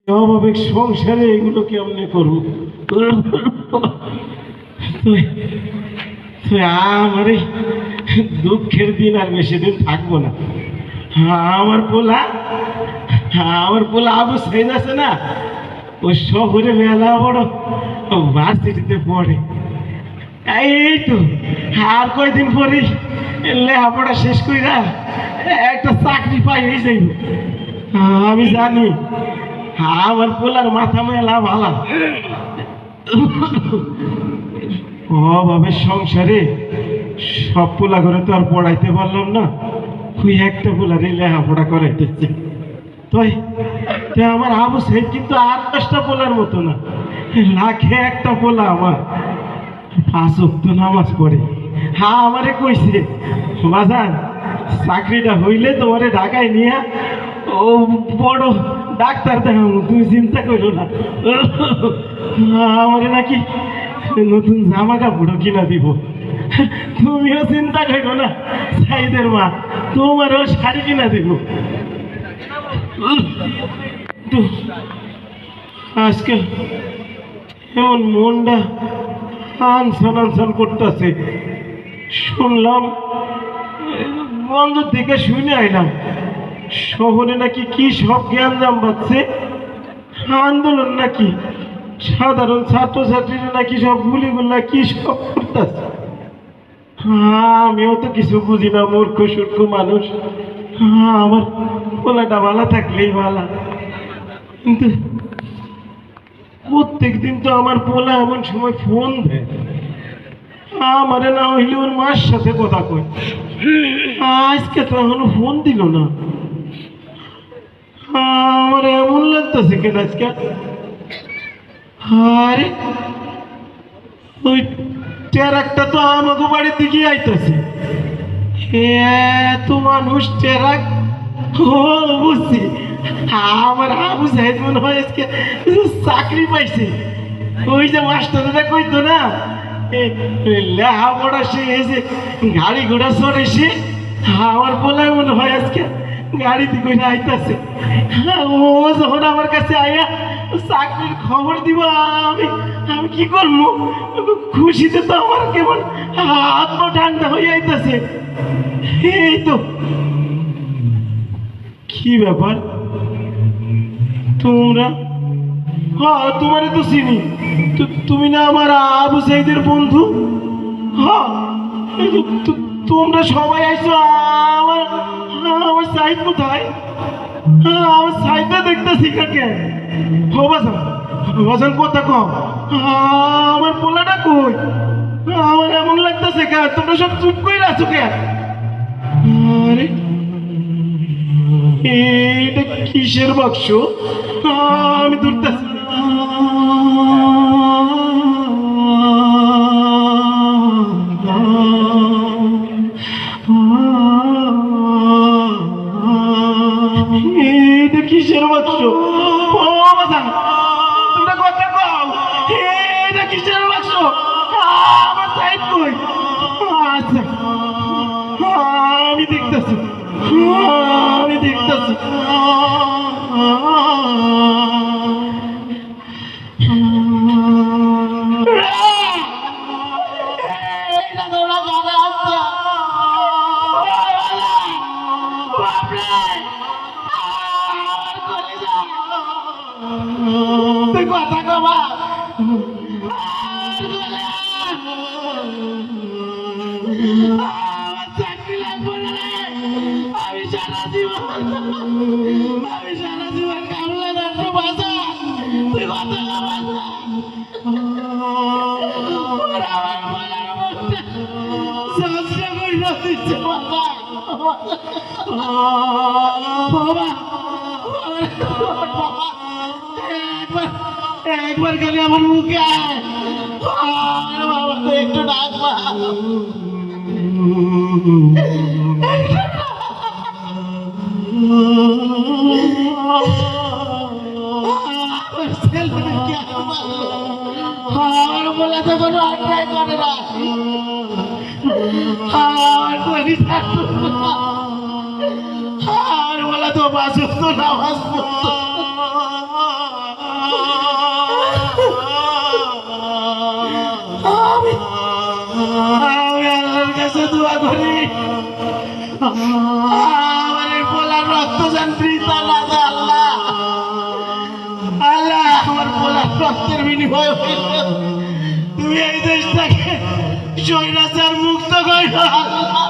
অভাবের সংসারে এগুলো কেমনে করবো? আমার এই দুঃখের দিন আর বেশি দিন থাকবো না। আমার পোলা আবু সাইদ আছে না, ও শহরে মেলা বড় ভার্সিটিতে পড়ে। এই তো আর কয়দিন পরে লেখাপড়া শেষ কইরা একটা চাকরি পাই হয়ে যাইব। আমি জানি আমার পোলার মাথা মেলা ভালা। অভাবের সংসারে সব পোলা করে তো আর পড়াইতে পারলাম না, ওই একটা পোলারে লেখাপড়া করাইতেছে। তাই আমার আবু সাইদ কিন্তু 8-10টা পোলার মতো না, লাখে একটা পোলা আমার 5 ওয়াক্ত নামাজ পড়ে। আমারে কইছে, বাজান চাকরিটা হইলে তোমারে ঢাকায় নিয়ে ও বড় ডাক্তার দেখাবো, তুমি চিন্তা করো না। আমারে নাকি নতুন জামা কাপড়ও কিনা দিব। তুমিও চিন্তা করো না সাইদের মা, তোমারও শাড়ি কিনা দিব। আজকে এমন মনটা আনসান আনসান করতেছে। শুনলাম বন্ধ থেকে শুনে আইলাম শহরে নাকি কি সব জ্ঞান জাম পাচ্ছে, আন্দোলন নাকি সাধারণ ছাত্রছাত্রীরা নাকি সব গুলিগুলা কি সব করতেছে। আমিও তো কিছু বুঝি না, মূর্খ সূর্খ মানুষ। আমার পোলাটা ভালো থাকলেই ভালো, কিন্তু প্রত্যেক দিন তো আমার পোলা এমন সময় ফোন দেয়, আমারে না হইলে ওর মার সাথে কথা কয়। আজকে তো এখনো ফোন দিল না। আমার এমন লাগতেছে কেন আজকে। আরে ওই ট্রাকটা তো আমাকে বাড়ির দিকে আইতেছে। এত মানুষ ট্রাক, ও বুঝছি আমার আবু সাইদ মনে হয় আজকে চাকরি পাইছে। ওই যে মাস্টাররা কইতো না লেখাপড়া সে এসে গাড়ি ঘোড়া চড়ে সে, আমার বলাই মনে হয় আজকে গাড়িতে করে আইতাছে। ও যখন আমার কাছে আইয়া চাকরির খবর দিব, আমি আমি কি করবো? খুশিতে তো আমার কেমন হাত পা ঠান্ডা হয়ে আইতাছে। এই তো কি ব্যাপার তোমরা? হ্যাঁ তোমারে তো চিনি, তুমি না আমার আবু সাইদের বন্ধু? হ্যাঁ তোমরা সবাই আইছো। আমার আমার সাইদ কোথায়? আমার সাইদটা দেখতেছি কাকে। ও বাজান বাজান কথা কম, আমার পোলাটা কই? আমার এমন লাগতেছে কে, তোমরা সব চুপ করে আছো কে? আরে এটা কিসের বাক্স? আমি ধরতেছি। এটা কিসের বাক্স? ও বাজান তোমরা কথা কও, এটা কিসের বাক্স? আমার সাইড কই? আচ্ছা আমি দেখতেছি, আমি দেখতেছি। কথা কবা আমি সারা জীবন কামলা রাখবো বাজা, তুই কথা একবার খালি আমার মুখে আয় বাবা, তুই একটু ডাকবা। আমার বলে তো কোনো অন্যায় করে না, আমার বলে তো বাসুক তো নামাজ পড়তো। দোয়া করি আমার এই পোলার রক্ত যেন বৃথা না যায় আল্লাহ। আল্লাহ আমার পোলার রক্তের বিনিময় হইল তুমি এই দেশটাকে স্বৈরাচার মুক্ত করো আল্লাহ।